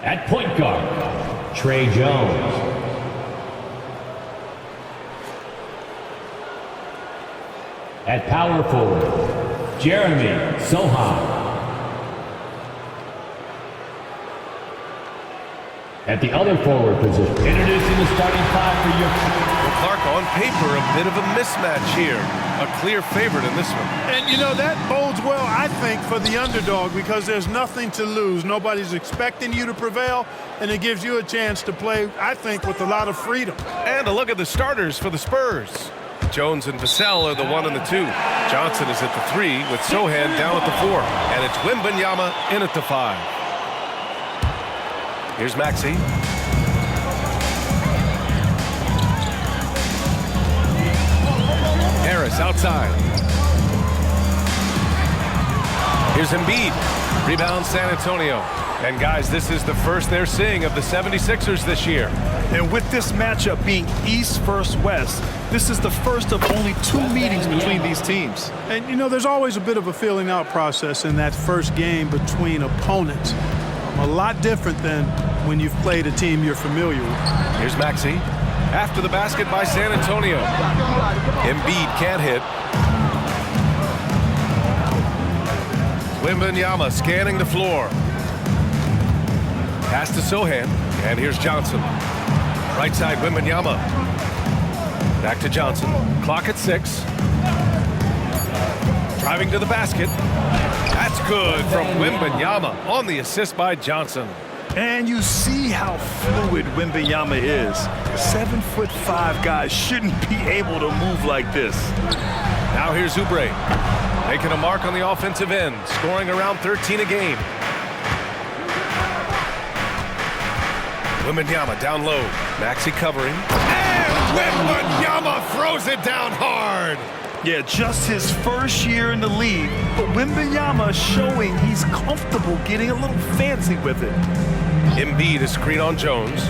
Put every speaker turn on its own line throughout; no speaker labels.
At point guard, Trey Jones. At power forward, Jeremy Sohan. At the other forward position, introducing the starting five for your...
Well, Clark, on paper, a bit of a mismatch here. A clear favorite in this one.
And, you know, that bodes well, I think, for the underdog because there's nothing to lose. Nobody's expecting you to prevail, and it gives you a chance to play, I think, with a lot of freedom.
And a look at the starters for the Spurs. Jones and Vassell are the 1 and the 2. Johnson is at the 3 with Sohan down at the 4. And it's Wembanyama in at the 5. Here's Maxey. Harris outside. Here's Embiid. Rebound San Antonio. And guys, this is the first they're seeing of the 76ers this year.
And with this matchup being East versus West, this is the first of only 2 meetings between these teams.
And, you know, there's always a bit of a filling out process in that first game between opponents. A lot different than when you've played a team you're familiar with.
Here's Maxey. After the basket by San Antonio. Embiid can't hit. Wembanyama scanning the floor. Pass to Sohan. And here's Johnson. Right side, Wembanyama. Back to Johnson. Clock at 6. Driving to the basket. That's good from Wembanyama on the assist by Johnson.
And you see how fluid Wembanyama is. 7'5" guys shouldn't be able to move like this.
Now here's Oubre. Making a mark on the offensive end. Scoring around 13 a game. Wembanyama down low. Maxey covering. And Wembanyama throws it down hard.
Yeah, just his first year in the league, but Wembanyama showing he's comfortable getting a little fancy with it.
Embiid is screen on Jones.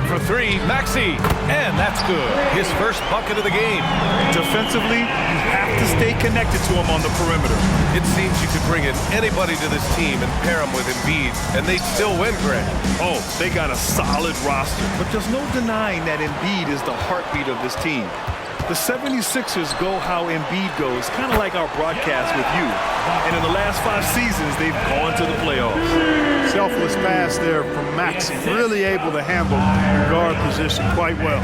For 3, Maxey. And that's good. His first bucket of the game.
Defensively, you have to stay connected to him on the perimeter.
It seems you could bring in anybody to this team and pair him with Embiid, and they'd still win, Greg.
Oh, they got a solid roster, but there's no denying that Embiid is the heartbeat of this team. The 76ers go how Embiid goes, kind of like our broadcast with you. And in the last 5 seasons, they've gone to the playoffs.
Selfless pass there from Maxey. Really able to handle the guard position quite well.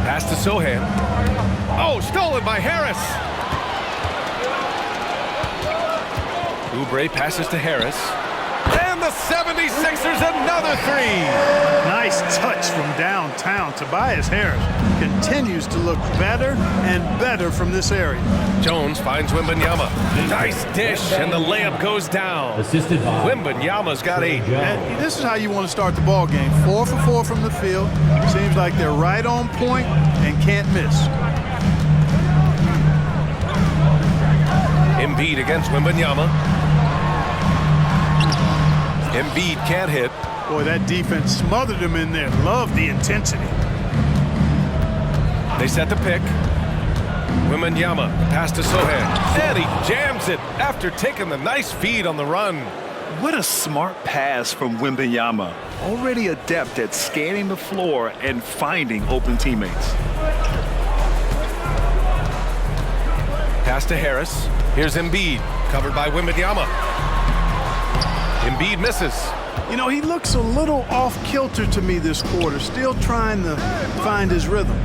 Pass to Sohan. Oh, stolen by Harris. Oubre passes to Harris. And the 76ers another 3.
Nice touch from downtown. Tobias Harris continues to look better and better from this area.
Jones finds Wembanyama. Nice dish, and the layup goes down.
Assisted by
Wembanyama's got 8.
And this is how you want to start the ball game. 4 for 4 from the field. Seems like they're right on point and can't miss.
Embiid against Wembanyama. Embiid can't hit.
Boy, that defense smothered him in there. Love the intensity.
They set the pick. Wembanyama, pass to Sohan. And he jams it after taking the nice feed on the run.
What a smart pass from Wembanyama. Already adept at scanning the floor and finding open teammates.
Pass to Harris. Here's Embiid, covered by Wembanyama. Embiid misses.
You know, he looks a little off-kilter to me this quarter, still trying to find his rhythm.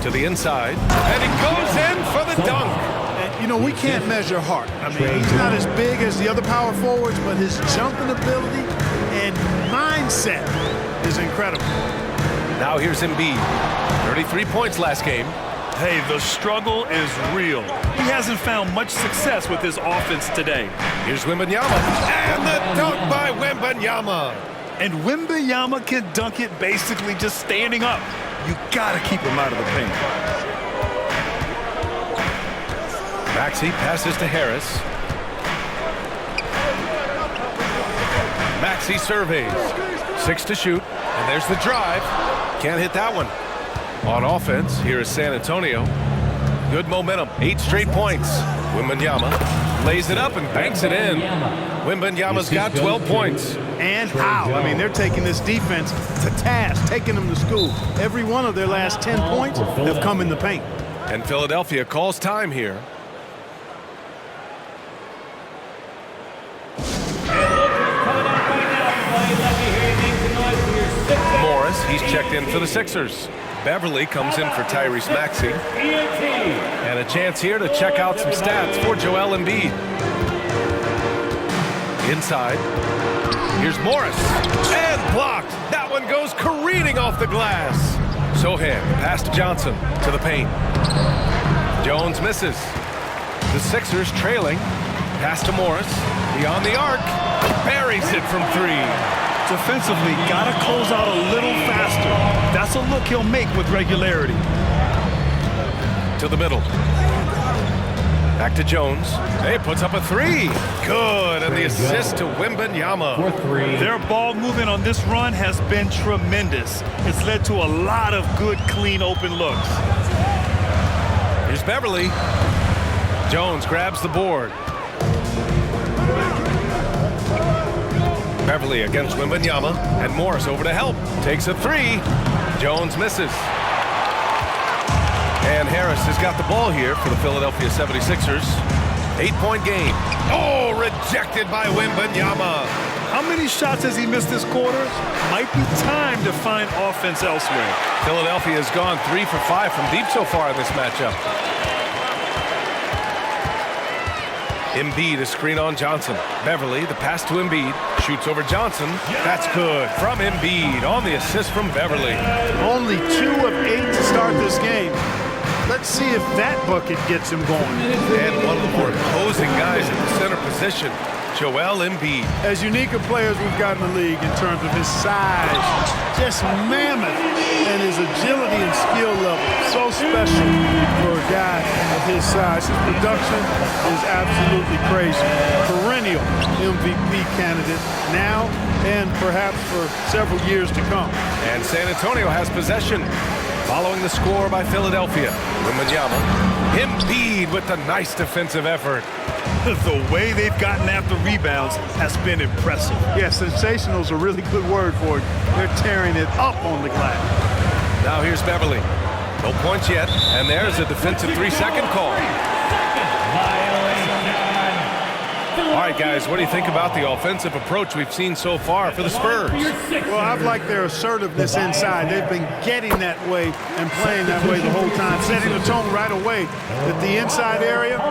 To the inside, and he goes in for the dunk.
And, you know, we can't measure heart. I mean, he's not as big as the other power forwards, but his jumping ability and mindset is incredible.
Now here's Embiid. 33 points last game.
Hey, the struggle is real. He hasn't found much success with his offense today.
Here's Wembanyama. And the dunk by Wembanyama.
And Wembanyama can dunk it basically just standing up. You gotta keep him out of the paint.
Maxey passes to Harris. Maxey surveys. 6 to shoot. And there's the drive. Can't hit that one. On offense, here is San Antonio. Good momentum. 8 straight points. Wembanyama Lays it up and banks it in. Wembanyama's got 12 points.
And how? I mean, they're taking this defense to task, taking them to school. Every one of their last 10 points have come in the paint.
And Philadelphia calls time here. Morris, he's checked in for the Sixers. Beverly comes in for Tyrese Maxey. And a chance here to check out some stats for Joel Embiid. Inside. Here's Morris. And blocked. That one goes careening off the glass. Sohan, pass to Johnson, to the paint. Jones misses. The Sixers trailing. Pass to Morris. Beyond the arc. Buries it from three.
Defensively, gotta close out a little faster. That's a look he'll make with regularity.
To the middle. Back to Jones. Hey, puts up a three. Good, and the assist to Wembanyama.
For three.
Their ball movement on this run has been tremendous. It's led to a lot of good, clean, open looks.
Here's Beverly. Jones grabs the board. Beverly against Wembanyama, and Morris over to help. Takes a three. Jones misses. And Harris has got the ball here for the Philadelphia 76ers. 8-point game. Oh, rejected by Wembanyama.
How many shots has he missed this quarter? Might be time to find offense elsewhere.
Philadelphia has gone 3 for 5 from deep so far in this matchup. Embiid, a screen on Johnson. Beverly, the pass to Embiid. Shoots over Johnson. That's good from Embiid on the assist from Beverly.
Only 2 of 8 to start this game. Let's see if that bucket gets him going.
And one of the more imposing guys at the center position, Joel Embiid.
As unique a player as we've got in the league in terms of his size, just mammoth, and his agility and skill level, so special for a guy of his size. His production is absolutely crazy. Perennial MVP candidate now and perhaps for several years to come.
And San Antonio has possession. Following the score by Philadelphia. Wembanyama. Embiid with a nice defensive effort.
The way they've gotten after rebounds has been impressive.
Yeah, sensational is a really good word for it. They're tearing it up on the glass.
Now here's Beverly. No points yet, and there's a defensive 3-second call. All right, guys, what do you think about the offensive approach we've seen so far for the Spurs?
Well, I've liked their assertiveness inside. They've been getting that way and playing that way the whole time, setting the tone right away that the inside area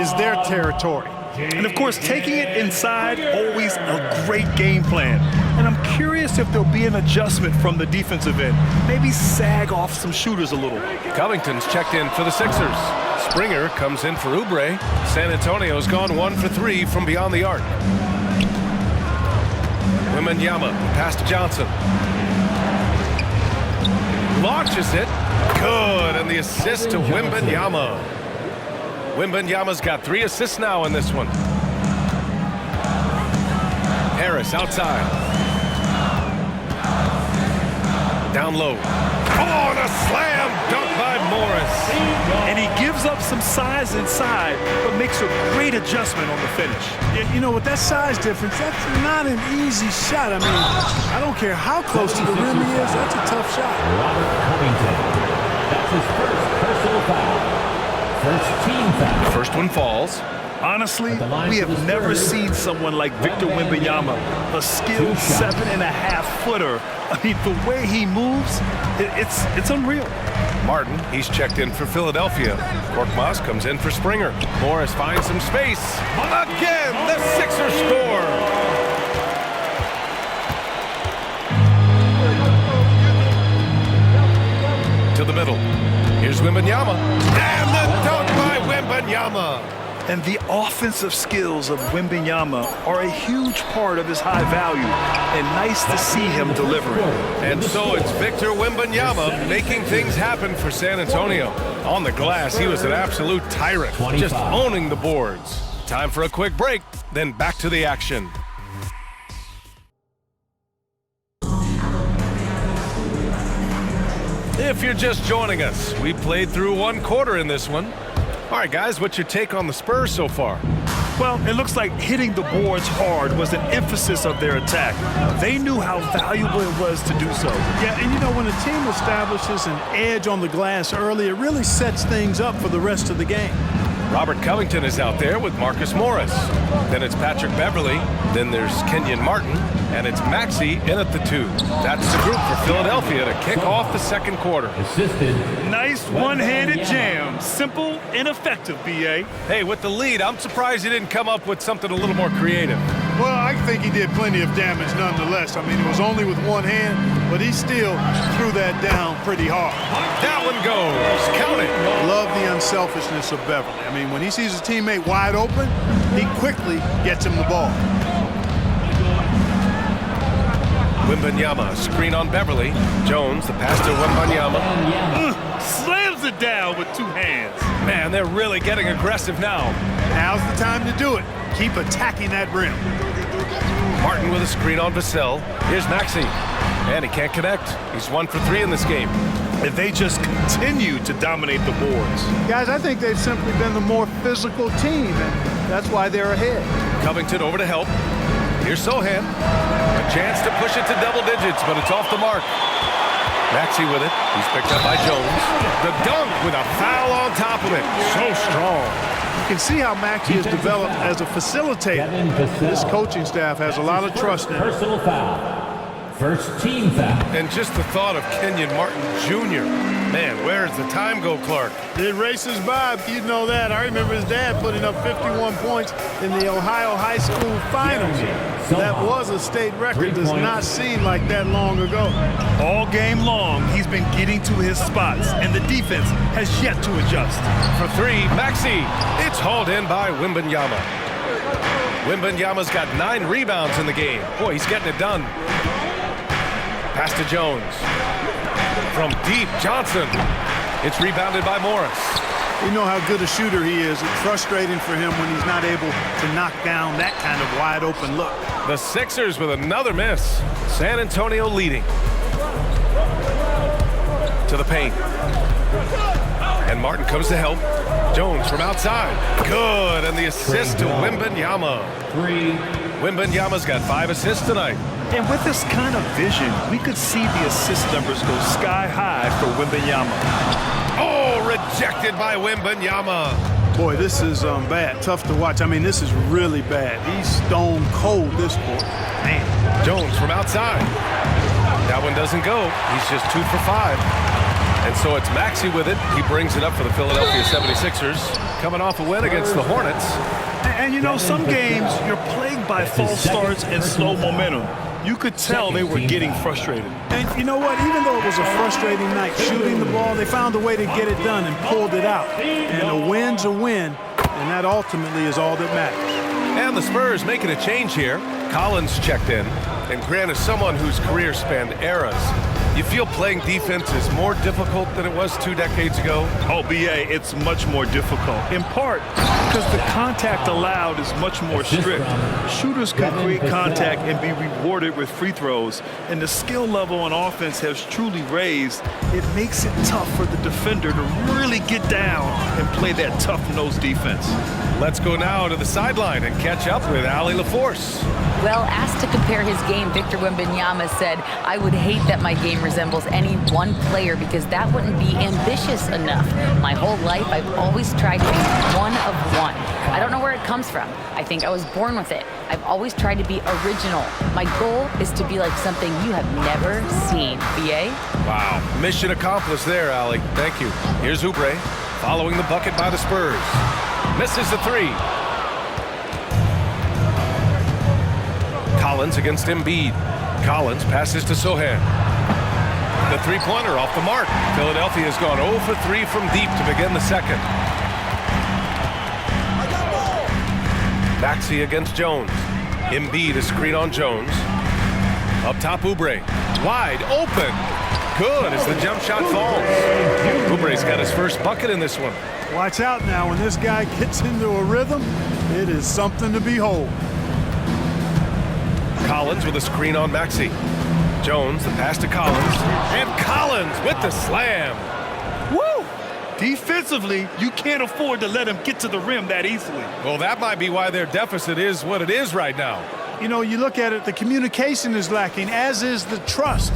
is their territory.
And, of course, taking it inside, always a great game plan. And I'm curious if there'll be an adjustment from the defensive end. Maybe sag off some shooters a little.
Covington's checked in for the Sixers. Springer comes in for Oubre. San Antonio's gone 1 for 3 from beyond the arc. Wembanyama, pass to Johnson. Launches it. Good, and the assist to Wembanyama. Wembanyama's got 3 assists now in this one. Harris outside. Down low. Oh, and a slam dunk by Morris.
And he gives up some size inside, but makes a great adjustment on the finish.
You know, with that size difference, that's not an easy shot. I mean, I don't care how close to the rim he is, that's a tough shot.
Robert Covington. That's his first personal foul. First team foul.
First one falls.
Honestly, we have never seen someone like Victor Wembanyama, a skilled 7.5-footer. I mean, the way he moves, it's unreal.
Martin, he's checked in for Philadelphia. Korkmaz comes in for Springer. Morris finds some space. Again, the Sixers score. To the middle. Here's Wembanyama. And the dunk by Wembanyama.
And the offensive skills of Wembanyama are a huge part of his high value, and nice to see him delivering.
And so it's Victor Wembanyama making things happen for San Antonio. On the glass, he was an absolute tyrant,
25.
just owning the boards. Time for a quick break, then back to the action. If you're just joining us, we played through 1 quarter in this one. All right, guys, what's your take on the Spurs so far?
Well, it looks like hitting the boards hard was an emphasis of their attack. They knew how valuable it was to do so.
Yeah, and you know, when a team establishes an edge on the glass early, it really sets things up for the rest of the game.
Robert Covington is out there with Marcus Morris. Then it's Patrick Beverly. Then there's Kenyon Martin. And it's Maxey in at the 2. That's the group for Philadelphia to kick off the second quarter.
Assisted.
Nice one-handed jam. Simple and effective, B.A.
Hey, with the lead, I'm surprised he didn't come up with something a little more creative.
Well, I think he did plenty of damage nonetheless. I mean, it was only with one hand, but he still threw that down pretty hard.
That one goes. Count it.
Love the unselfishness of Beverly. I mean, when he sees a teammate wide open, he quickly gets him the ball.
Wembanyama, screen on Beverly. Jones, the pass to Wembanyama.
Slams it down with 2 hands.
Man, they're really getting aggressive now.
Now's the time to do it. Keep attacking that rim.
Martin with a screen on Vassell. Here's Maxey. And he can't connect. He's 1 for 3 in this game.
And they just continue to dominate the boards.
Guys, I think they've simply been the more physical team, and that's why they're ahead.
Covington over to help. Here's Sohan. A chance to push it to double digits, but it's off the mark. Maxey with it. He's picked up by Jones. The dunk with a foul on top of it. So strong.
You can see how Maxey has developed as a facilitator. This coaching staff has a lot of trust in him.
Personal foul. First team foul.
And just the thought of Kenyon Martin Jr. Man, where does the time go, Clark?
It races by, you know that. I remember his dad putting up 51 points in the Ohio High School Finals. That was a state record. Does not seem like that long ago.
All game long, he's been getting to his spots, and the defense has yet to adjust.
For 3, Maxey. It's hauled in by Wembanyama. Wembanyama's got 9 rebounds in the game. Boy, he's getting it done. Pass to Jones. From deep, Johnson. It's rebounded by Morris.
You know how good a shooter he is. It's frustrating for him when he's not able to knock down that kind of wide open look.
The Sixers with another miss. San Antonio leading. To the paint. And Martin comes to help. Jones from outside. Good, and the assist to Wembanyama.
3.
Wembanyama's got 5 assists tonight.
And with this kind of vision, we could see the assist numbers go sky high for Wembanyama.
Oh, rejected by Wembanyama.
Boy, this is bad. Tough to watch. I mean, this is really bad. He's stone cold this quarter. Man.
Jones from outside. That one doesn't go. He's just 2 for 5. And so it's Maxey with it. He brings it up for the Philadelphia 76ers. Coming off a win against the Hornets.
And you know, some games you're plagued by false starts and slow momentum. You could tell they were getting frustrated.
And you know what? Even though it was a frustrating night shooting the ball, they found a way to get it done and pulled it out. And a win's a win, and that ultimately is all that matters.
And the Spurs making a change here. Collins checked in. And Grant is someone whose career spanned eras. You feel playing defense is more difficult than it was 2 decades ago?
Oh, B.A., it's much more difficult, in part because the contact allowed is much more strict. Shooters can create contact and be rewarded with free throws, and the skill level on offense has truly raised. It makes it tough for the defender to really get down and play that tough-nosed defense.
Let's go now to the sideline and catch up with Allie LaForce.
Well, asked to compare his game, Victor Wembanyama said, "I would hate that my game resembles any one player because that wouldn't be ambitious enough. My whole life, I've always tried to be one of one. I don't know where it comes from. I think I was born with it. I've always tried to be original. My goal is to be like something you have never seen." B.A.?
Wow. Mission accomplished there, Allie. Thank you. Here's Oubre following the bucket by the Spurs. Misses the 3. Collins against Embiid. Collins passes to Sohan. The 3-pointer off the mark. Philadelphia has gone 0 for 3 from deep to begin the second. Maxey against Jones. Embiid a screen on Jones. Up top, Oubre. Wide open. Good as the jump shot falls. Oubre's got his first bucket in this one.
Watch out now. When this guy gets into a rhythm, it is something to behold.
Collins with a screen on Maxey. Jones, the pass to Collins. And Collins with the slam.
Woo!
Defensively, you can't afford to let him get to the rim that easily.
Well, that might be why their deficit is what it is right now.
You know, you look at it, the communication is lacking, as is the trust.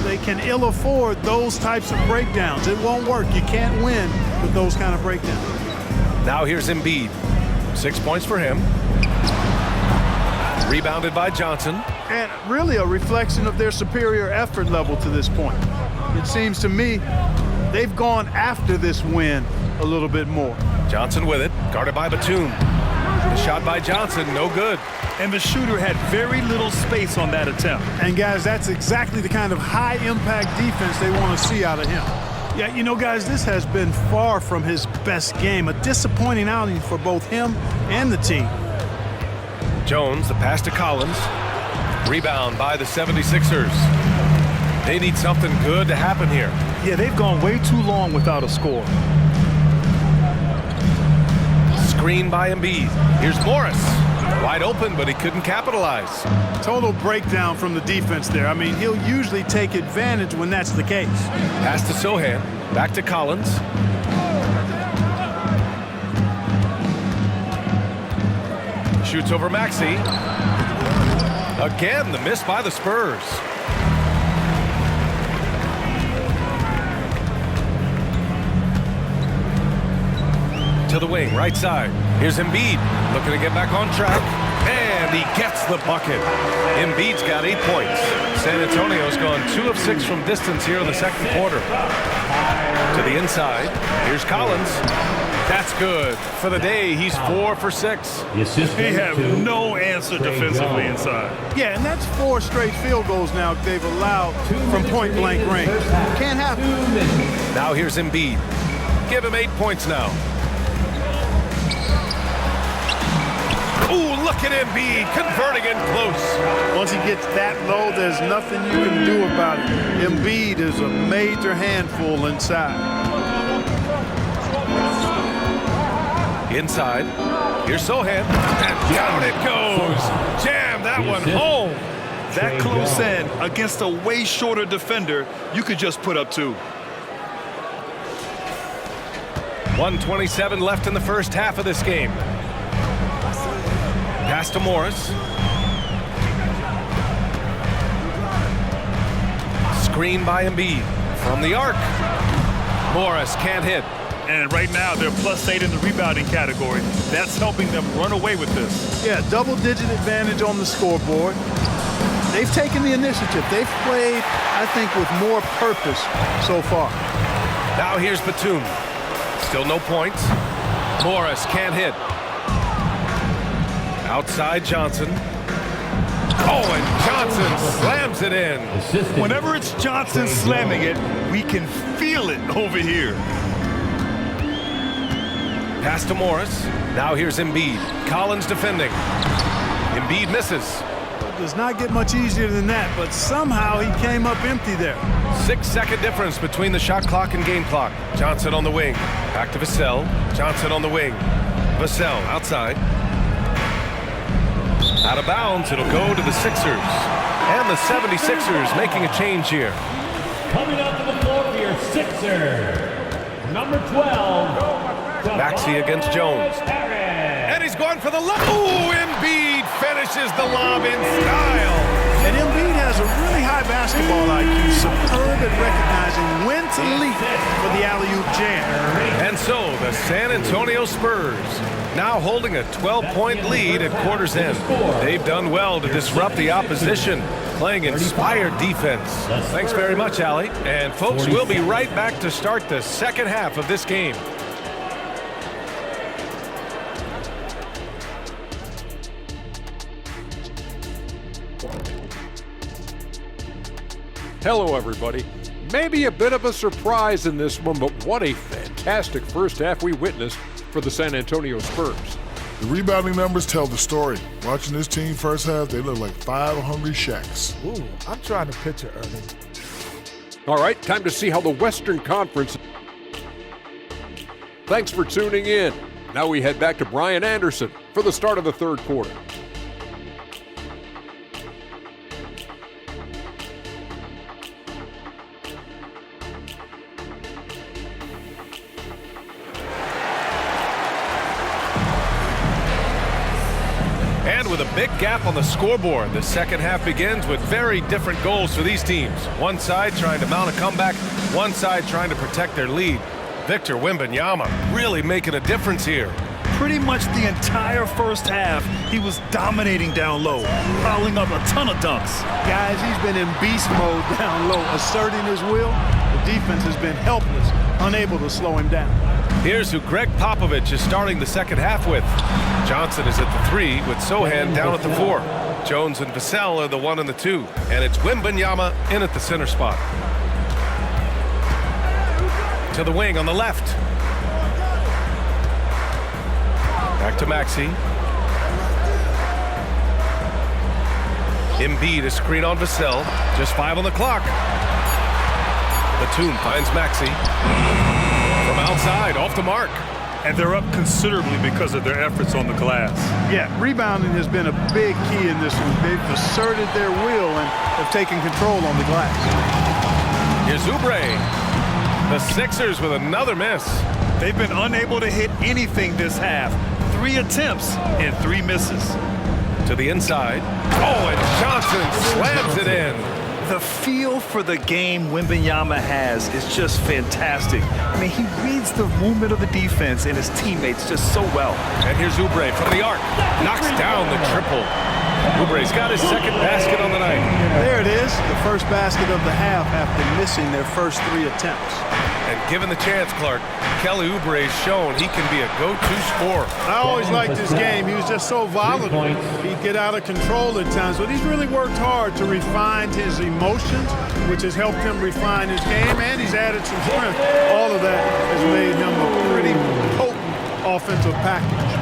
They can ill afford those types of breakdowns. It won't work. You can't win with those kind of breakdowns.
Now here's Embiid. 6 points for him. Rebounded by Johnson.
And really a reflection of their superior effort level to this point. It seems to me they've gone after this win a little bit more.
Johnson with it, guarded by Batum. The shot by Johnson, no good.
And the shooter had very little space on that attempt.
And guys, that's exactly the kind of high-impact defense they want to see out of him. Yeah, you know, guys, this has been far from his best game. A disappointing outing for both him and the team.
Jones, the pass to Collins. Rebound by the 76ers. They need something good to happen here.
Yeah, they've gone way too long without a score.
Screen by Embiid. Here's Morris. Wide open, but he couldn't capitalize.
Total breakdown from the defense there. I mean, he'll usually take advantage when that's the case.
Pass to Sohan. Back to Collins. Shoots over Maxey. Again, the miss by the Spurs. To the wing, right side. Here's Embiid, looking to get back on track. And he gets the bucket. Embiid's got 8 points. San Antonio's gone 2 of 6 from distance here in the second quarter. To the inside. Here's Collins. That's good. For the day, he's 4 for 6.
They have no answer defensively inside.
Yeah, and that's 4 straight field goals now they've allowed from point-blank range. Can't happen.
Now here's Embiid. Give him 8 points now. Ooh, look at Embiid converting in close.
Once he gets that low, there's nothing you can do about it. Embiid is a major handful inside.
Inside. Here's Sohan. And down it goes. Jam that one home.
That close in against a way shorter defender, you could just put up 2.
1:27 left in the first half of this game. Pass to Morris. Screen by Embiid. From the arc. Morris can't hit.
And right now, they're +8 in the rebounding category. That's helping them run away with this.
Yeah, double-digit advantage on the scoreboard. They've taken the initiative. They've played, I think, with more purpose so far.
Now here's Batum. Still no points. Morris can't hit. Outside Johnson. Oh, and Johnson slams it in.
Whenever it's Johnson slamming it, we can feel it over here.
Pass to Morris. Now here's Embiid. Collins defending. Embiid misses.
It does not get much easier than that, but somehow he came up empty there.
6-second difference between the shot clock and game clock. Johnson on the wing. Back to Vassell. Johnson on the wing. Vassell outside. Out of bounds, it'll go to the Sixers. And the 76ers making a change here.
Coming up to the floor for your Sixer, number 12.
Maxey against Jones. And he's going for the lob. Ooh, Embiid finishes the lob in style.
And Embiid has a really high basketball IQ, superb at recognizing when to leap for the alley-oop jam.
And so the San Antonio Spurs now holding a 12-point lead at quarter's end. They've done well to disrupt the opposition, playing inspired defense. Thanks very much, Allie. And folks, we'll be right back to start the second half of this game.
Hello, everybody. Maybe a bit of a surprise in this one, but what a fantastic first half we witnessed for the San Antonio Spurs.
The rebounding numbers tell the story. Watching this team first half, they look like 5 hungry Shaqs.
Ooh, I'm trying to picture Ernie.
All right, time to see how the Western Conference. Thanks for tuning in. Now we head back to Brian Anderson for the start of the third quarter.
And with a big gap on the scoreboard, the second half begins with very different goals for these teams. One side trying to mount a comeback, one side trying to protect their lead. Victor Wembanyama really making a difference here.
Pretty much the entire first half, he was dominating down low, piling up a ton of dunks.
Guys, he's been in beast mode down low, asserting his will. The defense has been helpless, unable to slow him down.
Here's who Greg Popovich is starting the second half with. Johnson is at the 3 with Sohan down at the 4. Jones and Vassell are the 1 and the 2. And it's Wembanyama in at the center spot. To the wing on the left. Back to Maxey. Embiid a screen on Vassell. Just 5 on the clock. Batum finds Maxey. From outside, off the mark.
And they're up considerably because of their efforts on the glass.
Yeah, rebounding has been a big key in this one. They've asserted their will and have taken control on the glass.
Here's Oubre. The Sixers with another miss.
They've been unable to hit anything this half. 3 attempts and 3 misses.
To the inside. Oh, and Johnson slams it in.
The feel for the game Wembanyama has is just fantastic. I mean, he reads the movement of the defense and his teammates just so well.
And here's Oubre from the arc. Knocks down the triple. Oubre's got his second basket on the night.
There it is, the first basket of the half after missing their first 3 attempts.
And given the chance, Clark, Kelly Oubre's shown he can be a go-to scorer.
I always liked his game. He was just so volatile. He'd get out of control at times, but he's really worked hard to refine his emotions, which has helped him refine his game, and he's added some strength. All of that has made him a pretty potent offensive package.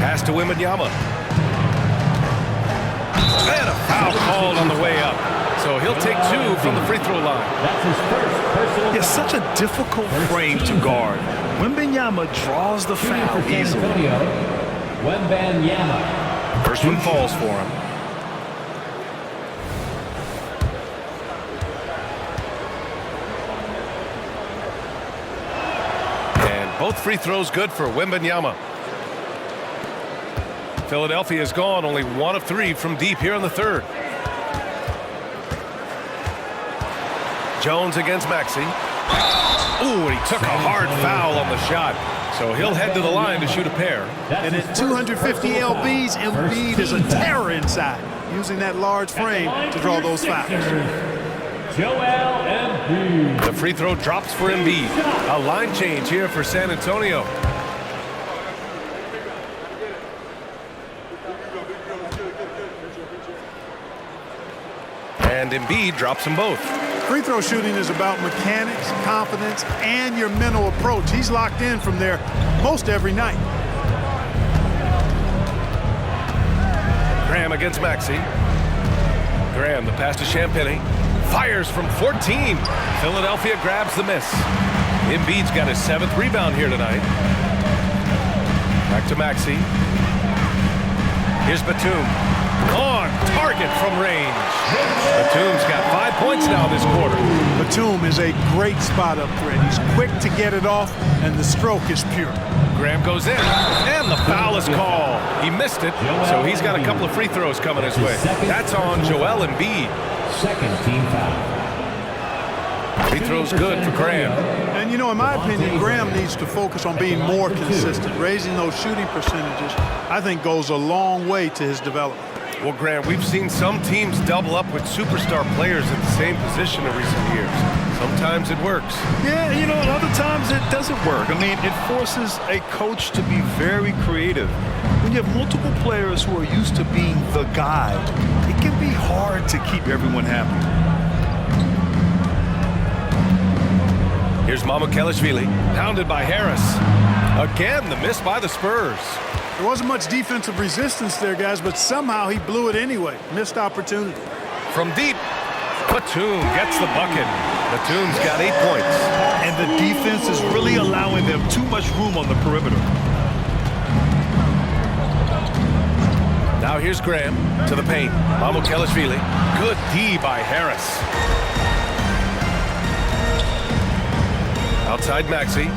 Pass to Wembanyama. And a foul called on the way up. So he'll take 2 from the free throw line.
That's his first personal
It's such a difficult frame to guard. Wembanyama draws the foul easily.
Wembanyama.
First one falls for him. And both free throws good for Wembanyama. Philadelphia is gone, only 1 of 3 from deep here in the third. Jones against Maxey. Ooh, and he took a hard foul on the shot. So he'll head to the line to shoot a pair.
And at 250 LBs, Embiid is a terror inside, using that large frame to draw those fouls.
Joel Embiid.
The free throw drops for Embiid. A line change here for San Antonio. And Embiid drops them both.
Free throw shooting is about mechanics, confidence, and your mental approach. He's locked in from there most every night.
Graham against Maxey. Graham, the pass to Champagny. Fires from 14. Philadelphia grabs the miss. Embiid's got his 7th rebound here tonight. Back to Maxey. Here's Batum. On target from range. Batum's got 5 points now this quarter.
Batum is a great spot up threat. He's quick to get it off, and the stroke is pure.
Graham goes in, and the foul is called. He missed it, so he's got a couple of free throws coming his way. That's on Joel Embiid.
Second team foul.
Free throw's good for Graham.
And, you know, in my opinion, Graham needs to focus on being more consistent. Raising those shooting percentages, I think, goes a long way to his development.
Well, Graham, we've seen some teams double up with superstar players at the same position in recent years. Sometimes it works.
Yeah, you know, and other times it doesn't work. I mean, it forces a coach to be very creative. When you have multiple players who are used to being the guy, it can be hard to keep everyone happy.
Here's Mamukelashvili, pounded by Harris. Again, the miss by the Spurs.
There wasn't much defensive resistance there, guys, but somehow he blew it anyway. Missed opportunity.
From deep, Batum gets the bucket. Batum's got 8 points.
And the defense is really allowing them too much room on the perimeter.
Now here's Graham to the paint. Mamukelashvili. Good D by Harris. Outside Maxey.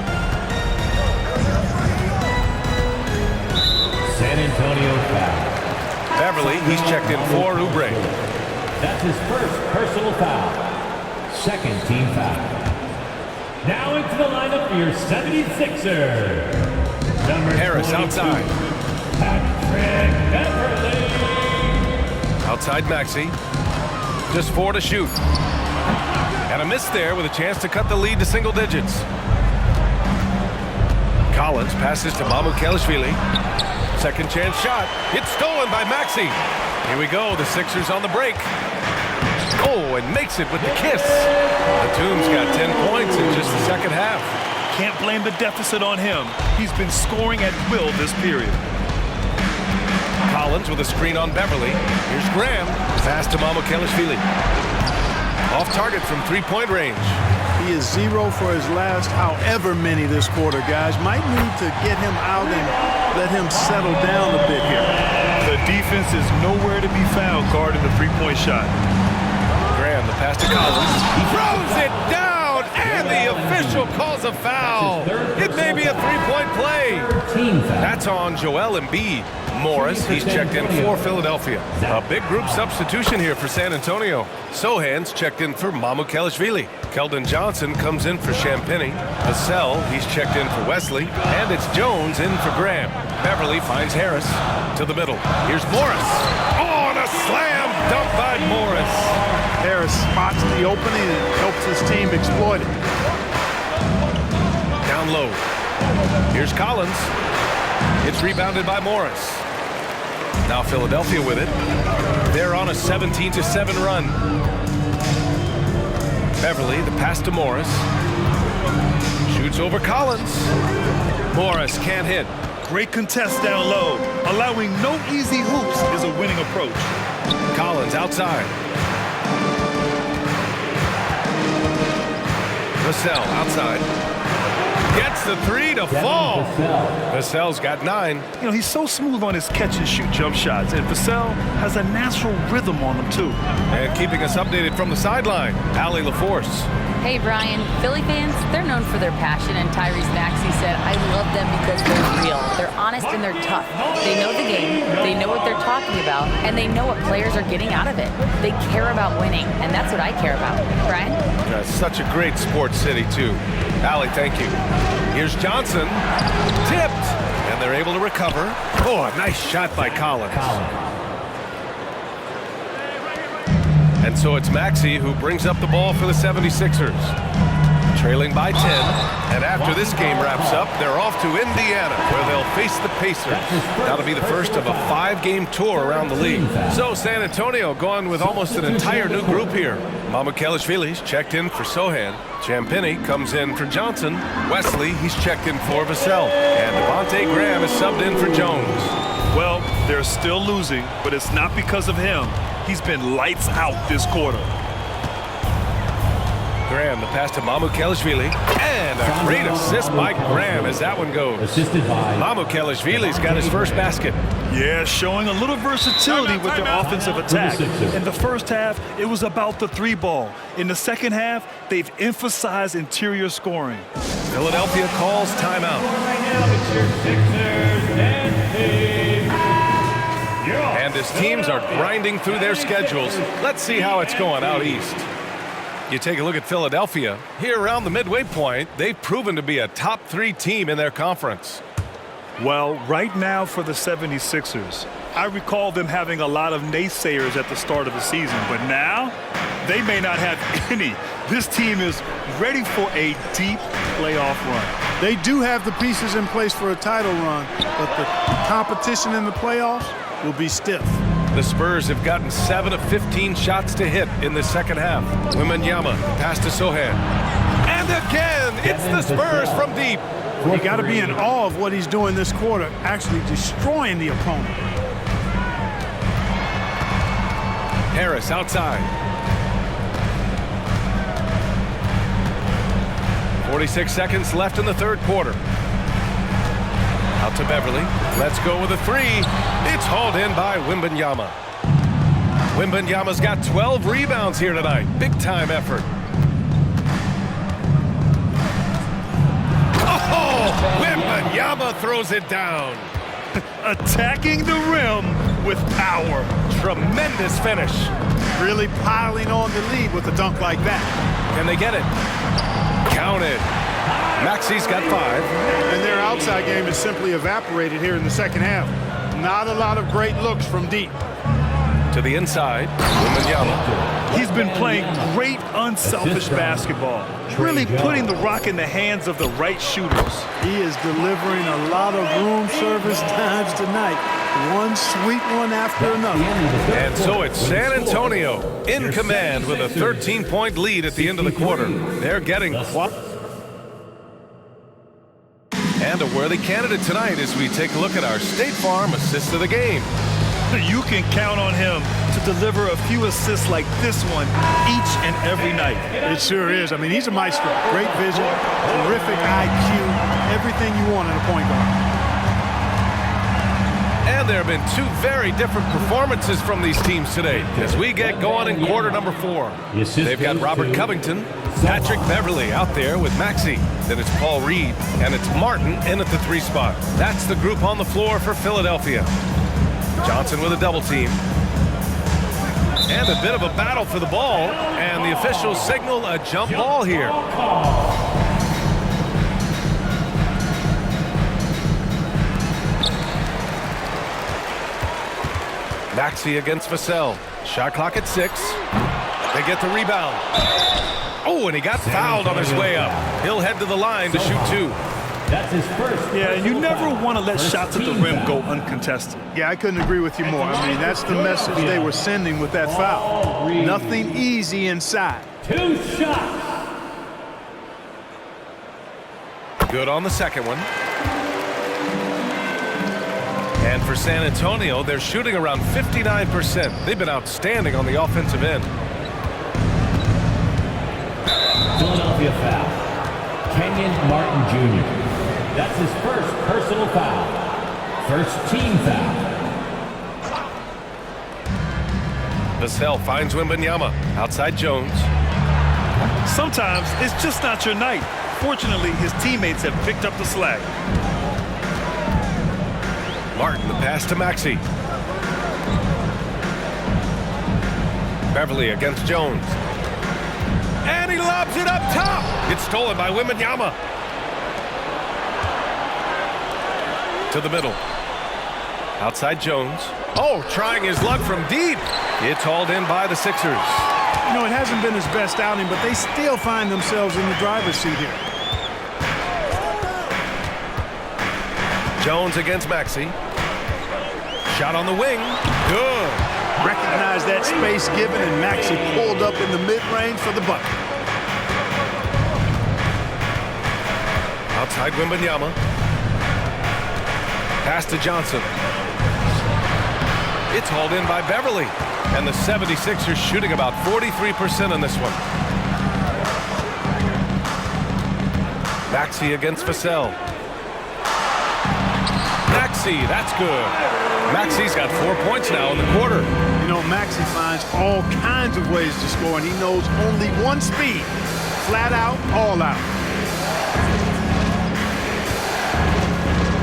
Beverly, he's checked in for Oubre.
That's his first personal foul. Second team foul. Now into the lineup for your 76er.
Harris
22,
outside.
Patrick Beverly.
Outside Maxey. Just 4 to shoot. And a miss there with a chance to cut the lead to single digits. Collins passes to Mamukelashvili. Second chance shot. It's stolen by Maxey. Here we go. The Sixers on the break. Oh, and makes it with the kiss. Batum's got 10 points in just the second half.
Can't blame the deficit on him. He's been scoring at will this period.
Collins with a screen on Beverly. Here's Graham. Pass to Mamukelashvili. Off target from three-point range.
He is 0 for his last however many this quarter, guys. Might need to get him out and let him settle down a bit here.
The defense is nowhere to be found guarding the three-point shot.
Graham, the pass to Collins. He throws it down, and the official calls a foul. It may be a three-point play. That's on Joel Embiid. Morris, he's checked in for Philadelphia. A big group substitution here for San Antonio. Sohan's checked in for Mamukelashvili. Keldon Johnson comes in for Champagny. Vassell, he's checked in for Wesley. And it's Jones in for Graham. Beverly finds Harris to the middle. Here's Morris. Oh, and a slam dunk by Morris.
Harris spots the opening and helps his team exploit it.
Down low. Here's Collins. It's rebounded by Morris. Now Philadelphia with it. They're on a 17-7 run. Beverly, the pass to Morris. Shoots over Collins. Morris can't hit.
Great contest down low. Allowing no easy hoops is a winning approach.
Collins outside. Vassell outside. Gets the three to fall. Vassell's got 9.
You know, he's so smooth on his catch-and-shoot jump shots, and Vassell has a natural rhythm on him, too.
And keeping us updated from the sideline, Allie LaForce.
Hey, Brian, Philly fans, they're known for their passion, and Tyrese Maxey said, I love them because they're real. They're honest and they're tough. They know the game, they know what they're talking about, and they know what players are getting out of it. They care about winning, and that's what I care about. Brian?
Such a great sports city, too. Allie, thank you. Here's Johnson. Tipped. And they're able to recover. Oh, a nice shot by Collins. And so it's Maxey who brings up the ball for the 76ers. Trailing by 10. And after this game wraps up, they're off to Indiana, where they'll face the Pacers. That'll be the first of a 5-game tour around the league. So San Antonio going with almost an entire new group here. Mamukelashvili's checked in for Sohan. Champagny comes in for Johnson. Wesley, he's checked in for Vassell. And Devontae Graham is subbed in for Jones.
Well, they're still losing, but it's not because of him. He's been lights out this quarter.
Graham, the pass to Mamukelashvili. And a great assist by Graham as that one goes.
Assisted by
Mamukelashvili's got his first basket.
Yeah, showing a little versatility with their offensive attack. In the first half, it was about the 3-ball. In the second half, they've emphasized interior scoring.
Philadelphia calls timeout. And as teams are grinding through their schedules, let's see how it's going out east. You take a look at Philadelphia. Here around the midway point, they've proven to be a top 3 team in their conference.
Well, right now for the 76ers, I recall them having a lot of naysayers at the start of the season, but now they may not have any. This team is ready for a deep playoff run.
They do have the pieces in place for a title run, but the competition in the playoffs will be stiff.
The Spurs have gotten 7 of 15 shots to hit in the second half. Wembanyama, pass to Sohan. And again, it's the Spurs from deep.
You got to be in awe of what he's doing this quarter, actually destroying the opponent.
Harris outside. 46 seconds left in the third quarter. Out to Beverly. Let's go with a 3. It's hauled in by Wembanyama. Wembanyama's got 12 rebounds here tonight. Big time effort. Oh, Wembanyama throws it down.
Attacking the rim with power.
Tremendous finish.
Really piling on the lead with a dunk like that.
Can they get it? Counted. Maxi's got 5.
And their outside game is simply evaporated here in the second half. Not a lot of great looks from deep.
To the inside, Wembanyama.
He's been playing great unselfish basketball, really putting the rock in the hands of the right shooters.
He is delivering a lot of room service times tonight. One sweet one after another.
And so it's San Antonio in command with a 13-point lead at the end of the quarter. They're getting and a worthy candidate tonight as we take a look at our State Farm assist of the game.
You can count on him to deliver a few assists like this one each and every night.
It sure is. I mean, he's a maestro. Great vision, terrific IQ, everything you want in a point guard.
And there have been 2 very different performances from these teams today as we get going in quarter number 4. They've got Robert Covington, Patrick Beverly out there with Maxey. Then it's Paul Reed, and it's Martin in at the 3 spot. That's the group on the floor for Philadelphia. Johnson with a double team. And a bit of a battle for the ball, and the officials signal a jump ball here. Maxey against Vassell. Shot clock at 6. They get the rebound. Oh, and he got fouled on his way up. He'll head to the line to shoot 2.
That's his first.
Yeah, you never want to let shots at the rim go uncontested.
Yeah, I couldn't agree with you more. I mean, that's the message they were sending with that foul. Nothing easy inside.
2 shots.
Good on the second one. And for San Antonio, they're shooting around 59%. They've been outstanding on the offensive end.
Philadelphia foul. Kenyon Martin Jr. That's his first personal foul. First team foul.
Vassell finds Wembanyama. Outside Jones.
Sometimes it's just not your night. Fortunately, his teammates have picked up the slack.
Martin, the pass to Maxey. Beverly against Jones. And he lobs it up top. It's stolen by Wembanyama. To the middle. Outside Jones. Oh, trying his luck from deep. It's hauled in by the Sixers.
You know, it hasn't been his best outing, but they still find themselves in the driver's seat here.
Jones against Maxey. Shot on the wing. Good.
Recognized that space given, and Maxey pulled up in the mid-range for the bucket.
Outside Wembanyama. Pass to Johnson. It's hauled in by Beverly. And the 76ers shooting about 43% on this one. Maxey against Vassell. Maxey, that's good. Maxey's got 4 points now in the quarter.
You know, Maxey finds all kinds of ways to score, and he knows only one speed. Flat out, all out.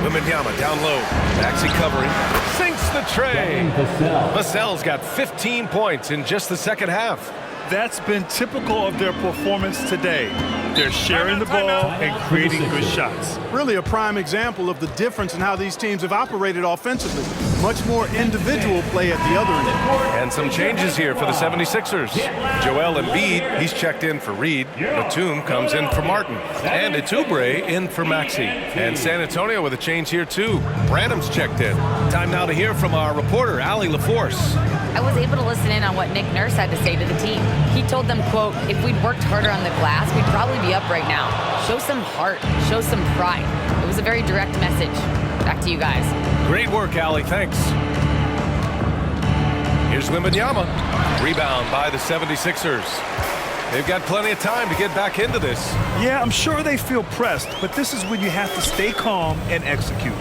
Wembanyama down low. Maxey covering. Sinks the tray. Vassell's got 15 points in just the second half.
That's been typical of their performance today. They're sharing the ball and creating good shots.
Really a prime example of the difference in how these teams have operated offensively. Much more individual play at the other end.
And some changes here for the 76ers. Joel Embiid, he's checked in for Reed. Batum comes in for Martin. And Itubre in for Maxey. And San Antonio with a change here too. Branham's checked in. Time now to hear from our reporter, Allie LaForce.
I was able to listen in on what Nick Nurse had to say to the team. He told them, quote, if we'd worked harder on the glass, we'd probably be up right now. Show some heart. Show some pride. It was a very direct message. Back to you guys.
Great work, Allie. Thanks. Here's Wembanyama. Rebound by the 76ers. They've got plenty of time to get back into this.
Yeah, I'm sure they feel pressed, but this is when you have to stay calm and execute.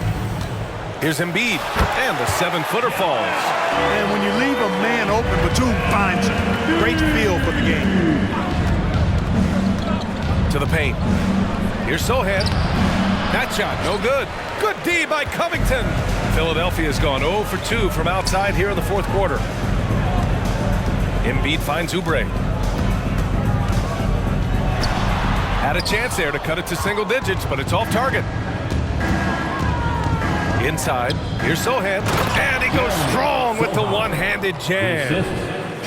Here's Embiid, and the 7-footer falls.
And when you leave a man open, Batum finds him. Great feel for the game.
To the paint. Here's Sohan. That shot, no good. Good D by Covington. Philadelphia has gone 0 for 2 from outside here in the fourth quarter. Embiid finds Oubre. Had a chance there to cut it to single digits, but it's off target. Inside, here's Sohan, and he goes strong with the one-handed jam.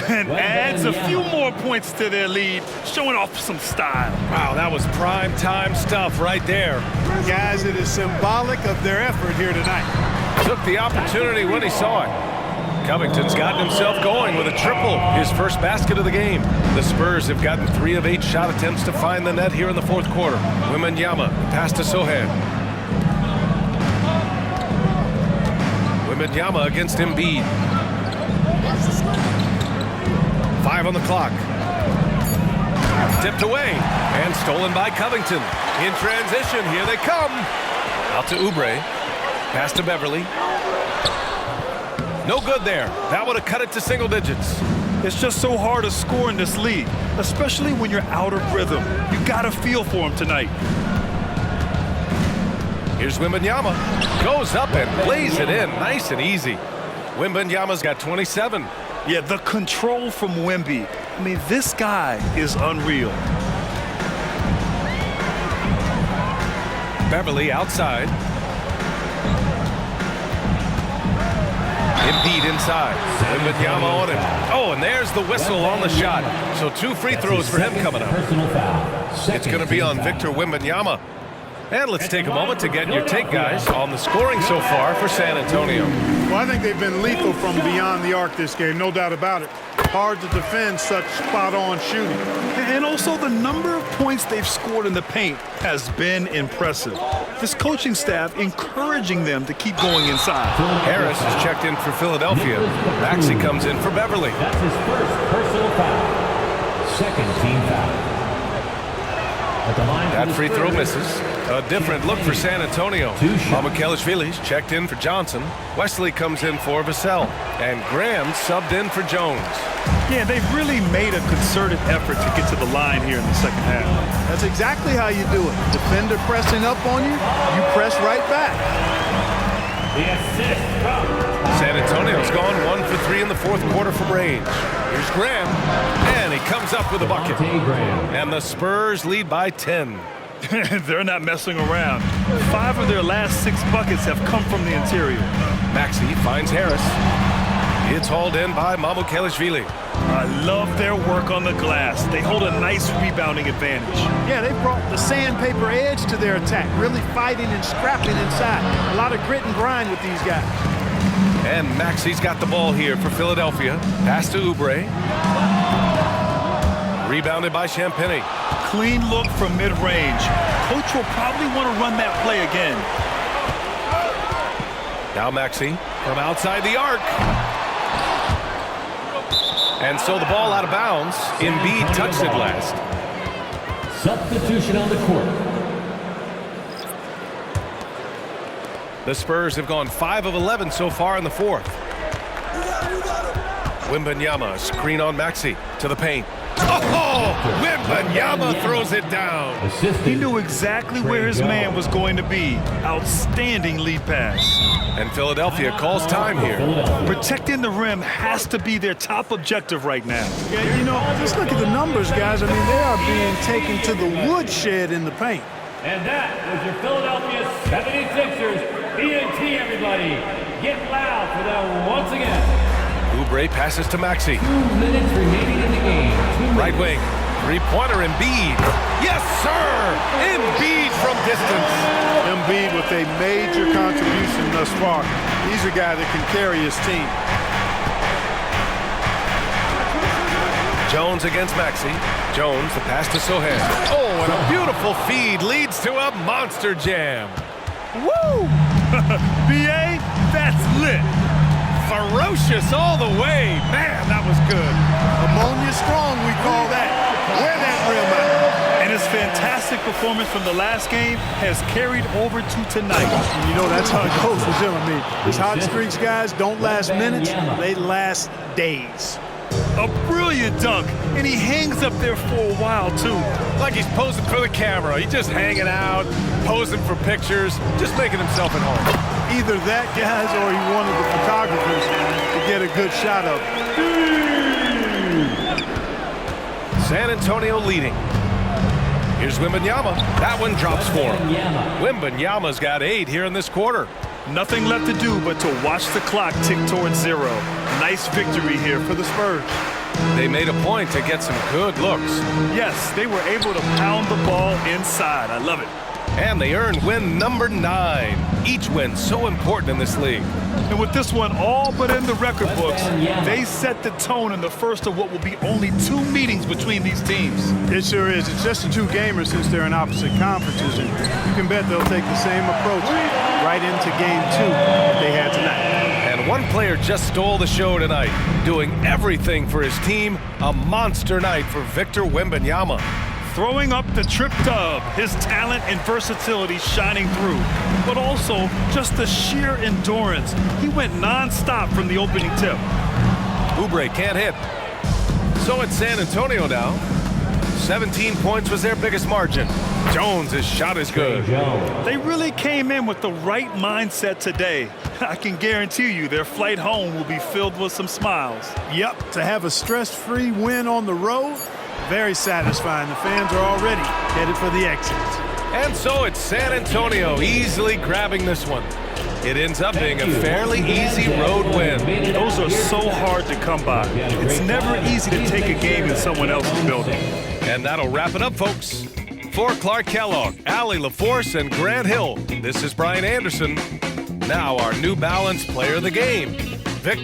And adds a few more points to their lead, showing off some style.
Wow, that was prime time stuff right there.
Guys, it is symbolic of their effort here tonight.
Took the opportunity when he saw it. Covington's gotten himself going with a triple, his first basket of the game. The Spurs have gotten 3 of 8 shot attempts to find the net here in the fourth quarter. Wembanyama, pass to Sohan. Wembanyama against Embiid. 5 on the clock. Tipped away and stolen by Covington. In transition, here they come. Out to Oubre. Pass to Beverly. No good there. That would have cut it to single digits.
It's just so hard to score in this league, especially when you're out of rhythm. You got a feel for him tonight.
Here's Wembanyama. Goes up and lays it in. Nice and easy. Wembanyama's got 27.
Yeah, the control from Wemby. I mean, this guy is unreal.
Beverly outside. Embiid inside. Wembanyama on him. Oh, and there's the whistle on the shot. So 2 free throws for him coming up. It's going to be on Victor Wembanyama. And let's take a moment to get your take, guys, on the scoring so far for San Antonio.
Well, I think they've been lethal from beyond the arc this game, no doubt about it. Hard to defend such spot-on shooting.
And also the number of points they've scored in the paint has been impressive. This coaching staff encouraging them to keep going inside.
Harris is checked in for Philadelphia. Maxey comes in for Beverly.
That's his first personal foul. Second team foul. At the line
That free throw misses. A different look for San Antonio. Mamukelashvili's checked in for Johnson. Wesley comes in for Vassell. And Graham subbed in for Jones.
Yeah, they've really made a concerted effort to get to the line here in the second half.
That's exactly how you do it. Defender pressing up on you, you press right back.
The assist from
San Antonio's gone 1 for 3 in the fourth quarter from range. Here's Graham, and he comes up with a bucket. And the Spurs lead by 10.
They're not messing around. 5 of their last 6 buckets have come from the interior.
Maxey finds Harris. It's hauled in by Mamukelashvili.
I love their work on the glass. They hold a nice rebounding advantage.
Yeah, they brought the sandpaper edge to their attack, really fighting and scrapping inside. A lot of grit and grind with these guys.
And Maxey's got the ball here for Philadelphia. Pass to Oubre. Rebounded by Champagnie.
Clean look from mid-range. Coach will probably want to run that play again.
Now Maxey from outside the arc. And so the ball out of bounds. Embiid touched it last.
substitution on the court.
The Spurs have gone 5 of 11 so far in the fourth. Wembanyama, screen on Maxey to the paint. Oh, Wembanyama throws it down.
He knew exactly where his man was going to be. Outstanding lead pass.
And Philadelphia calls time here.
Protecting the rim has to be their top objective right now.
Yeah, you know, just look at the numbers, guys. I mean, they are being taken to the woodshed in the paint.
And that was your Philadelphia 76ers. ENT, everybody. Get loud for them once again.
Oubre passes to Maxey.
2 minutes remaining in the game.
Right wing. Three-pointer, Embiid. Yes, sir! Embiid from distance.
Embiid with a major contribution thus far. He's a guy that can carry his team.
Jones against Maxey. Jones, the pass to Sohan. Oh, and a beautiful feed leads to a monster jam.
Woo! BA, that's lit.
Ferocious all the way. Man, that was good.
Ammonia strong, we call that. Wear that rim out.
And his fantastic performance from the last game has carried over to tonight.
And you know, that's how it goes with him. I mean, these hot streaks, guys, don't last minutes. They last days.
A brilliant dunk, and he hangs up there for a while, too.
Like he's posing for the camera. He's just hanging out, posing for pictures, just making himself at home.
Either that, guys, or he wanted the photographers to get a good shot of him.
San Antonio leading. Here's Wembanyama. That one drops for him. Wembanyama's got 8 here in this quarter.
Nothing left to do but to watch the clock tick towards 0. Nice victory here for the Spurs.
They made a point to get some good looks.
Yes, they were able to pound the ball inside. I love it.
And they earned win number 9. Each win so important in this league.
And with this one all but in the record books, they set the tone in the first of what will be only 2 meetings between these teams.
It sure is. It's just the 2 gamers since they're in opposite conferences, and you can bet they'll take the same approach right into game 2 that they had tonight.
And one player just stole the show tonight, doing everything for his team. A monster night for Victor Wembanyama.
Throwing up the trip dub, his talent and versatility shining through, but also just the sheer endurance. He went non-stop from the opening tip.
Oubre can't hit. So it's San Antonio now. 17 points was their biggest margin. Jones' shot is good.
They really came in with the right mindset today. I can guarantee you their flight home will be filled with some smiles.
Yep, to have a stress-free win on the road, very satisfying. The fans are already headed for the exit.
And so it's San Antonio easily grabbing this one. It ends up being a fairly easy road win.
Those are so hard to come by. It's never easy to take a game in someone else's building.
And that'll wrap it up, folks. For Clark Kellogg, Allie LaForce, and Grant Hill, this is Brian Anderson. Now our New Balance Player of the Game, Vic